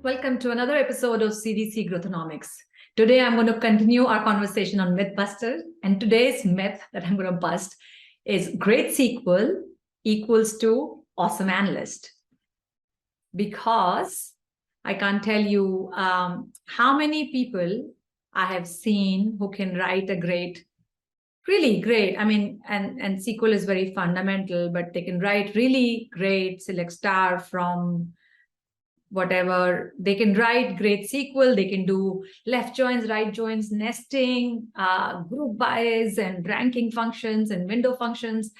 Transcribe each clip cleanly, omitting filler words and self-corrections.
Welcome to another episode of CDC Growthonomics. Today, I'm going to continue our conversation on Mythbuster. And today's myth that I'm going to bust is great SQL equals to awesome analyst. Because I can't tell you how many people I have seen who can write a really great, and SQL is very fundamental, but they can write really great select star from whatever. They can write great SQL. They can do left joins, right joins, nesting, group bys, and ranking functions and window functions.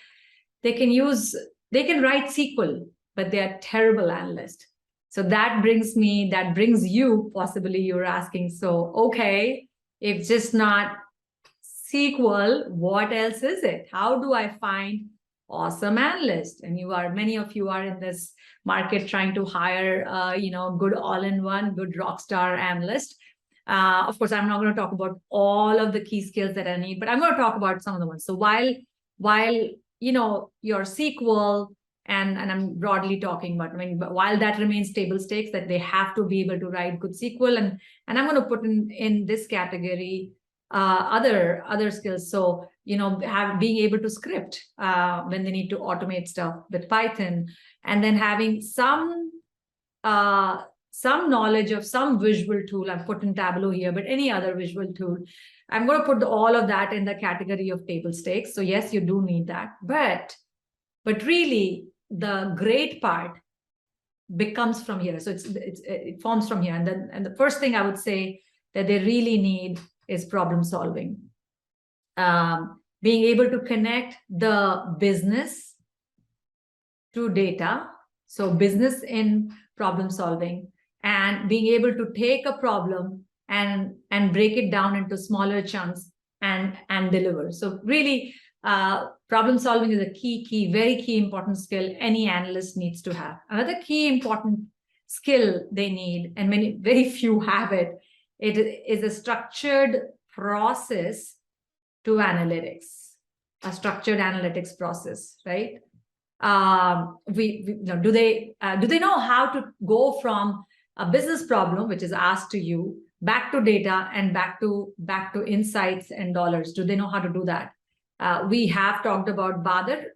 They can write SQL, but they are terrible analysts. So that brings you, possibly you're asking, so, okay, if just not SQL, what else is it? How do I find awesome analyst? And many of you are in this market trying to hire good all-in-one, good rock star analyst. Of course, I'm not going to talk about all of the key skills that I need, but I'm going to talk about some of the ones. So while your SQL and I'm broadly talking about, but while that remains table stakes, that they have to be able to write good SQL, and I'm going to put in this category other skills. So being able to script when they need to automate stuff with Python, and then having some knowledge of some visual tool. I've put in Tableau here, but any other visual tool. I'm going to put all of that in the category of table stakes. So yes, you do need that, but really the great part becomes from here. So it forms from here, and the first thing I would say that they really need is problem solving. Being able to connect the business to data, so business in problem solving, and being able to take a problem and break it down into smaller chunks and deliver. So really, problem solving is a very key important skill any analyst needs to have. Another key important skill they need, and very few have it is a structured process to analytics, a structured analytics process, right? Do they know how to go from a business problem, which is asked to you, back to data and back to insights and dollars? Do they know how to do that? We have talked about Badr.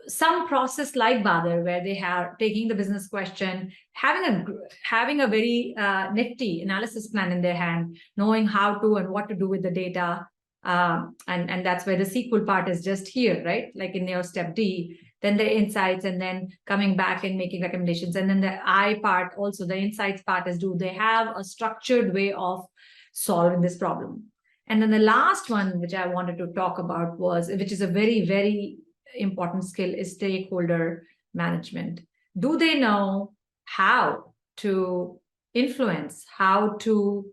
Some process like Badr, where they are taking the business question, having a very nifty analysis plan in their hand, knowing how to and what to do with the data, and that's where the SQL part is just here, right? Like in your step D, then the insights, and then coming back and making recommendations, and then the I part also, the insights part is, do they have a structured way of solving this problem? And then the last one, which I wanted to talk about, which is a very, very important skill, is stakeholder management. Do they know how to influence, how to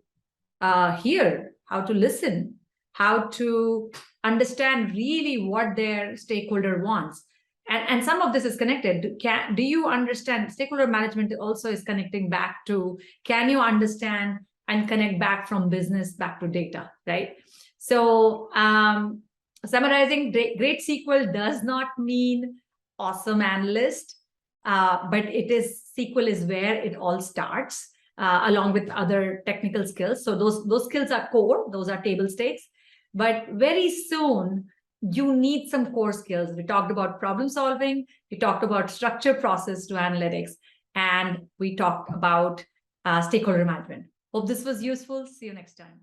hear, how to listen, how to understand really what their stakeholder wants? And some of this is connected. Do you understand? Stakeholder management also is connecting back to, can you understand and connect back from business back to data, right? So summarizing, great SQL does not mean awesome analyst, but SQL is where it all starts, along with other technical skills. So those skills are core, those are table stakes, but very soon you need some core skills. We talked about problem solving, we talked about structure process to analytics, and we talked about stakeholder management. Hope this was useful. See you next time.